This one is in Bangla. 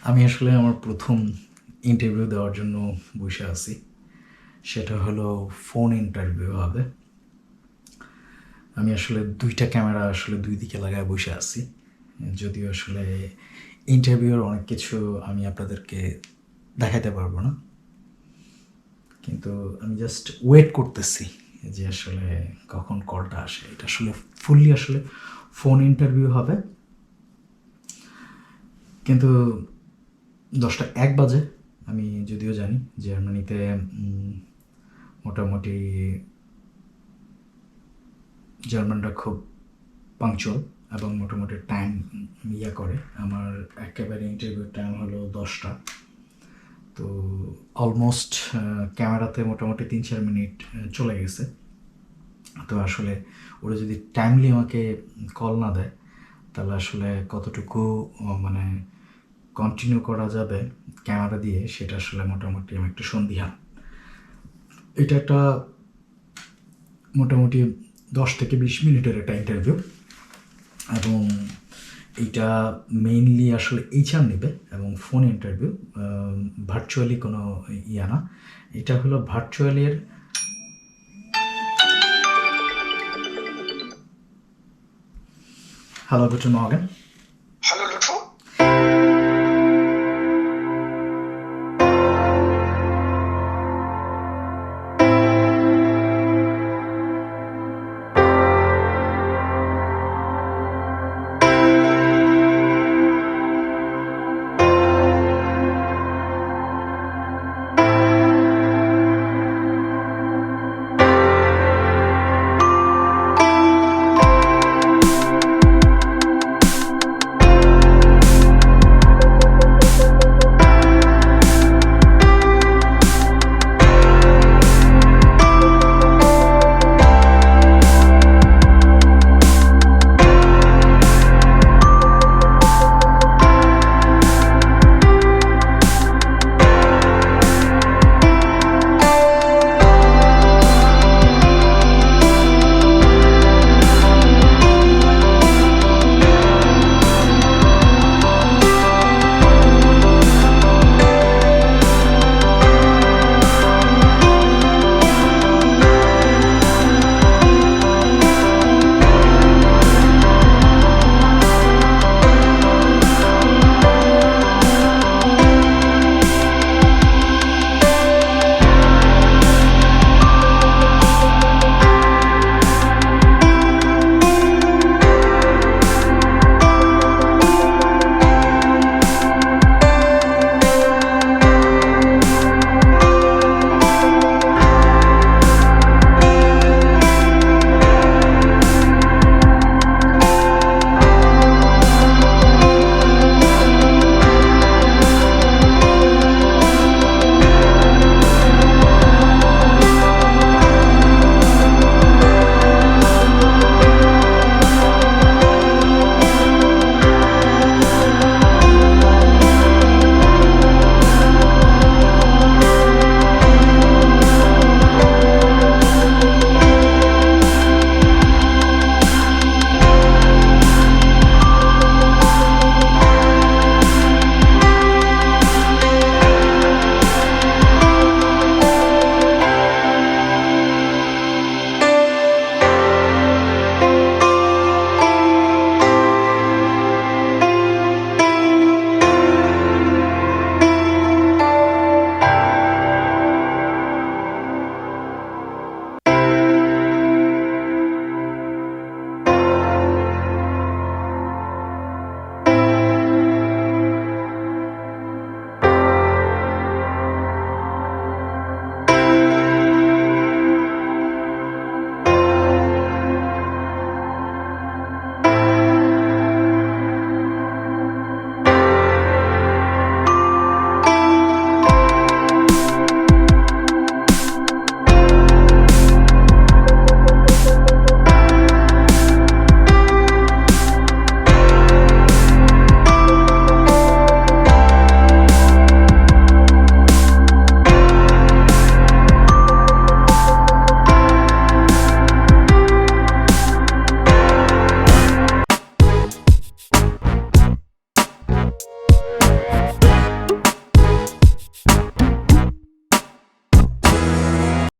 আমি আসলে আমার প্রথম ইন্টারভিউ দেওয়ার জন্য বসে আছি। সেটা হলো ফোন ইন্টারভিউ হবে। আমি আসলে ২টা ক্যামেরা আসলে ২ দিকে লাগায় বসে আছি। যদিও আসলে ইন্টারভিউর অনেক কিছু আমি আপনাদেরকে দেখাইতে পারবো না। কিন্তু আমি জাস্ট ওয়েট করতেছি যে আসলে কখন কলটা আসে। এটা আসলে ফুললি আসলে ফোন ইন্টারভিউ হবে। কিন্তু ১০টা ১ বাজে। আমি যদিও জানি জার্মানিতে মোটামুটি জার্মানরা খুব পাংচুয়াল এবং মোটামুটি টাইম করে। আমার একেবারে ইন্টারভিউর টাইম হলো ১০টা। তো অলমোস্ট ক্যামেরাতে মোটামুটি ৩-৪ মিনিট চলে গেছে। তো আসলে ওরা যদি টাইমলি আমাকে কল না দেয় তাহলে আসলে কতটুকু মানে কন্টিনিউ করা যাবে ক্যামেরা দিয়ে সেটা আসলে মোটামুটি আমি একটু সন্দিহান। এটা একটা মোটামুটি ১০ থেকে ২০ মিনিটের একটা ইন্টারভিউ এবং এইটা মেইনলি আসলে এইচআর নেবে এবং ফোন ইন্টারভিউ, ভার্চুয়ালি কোনো ইয়া না। এটা হলো ভার্চুয়ালির Hallo, guten Morgen.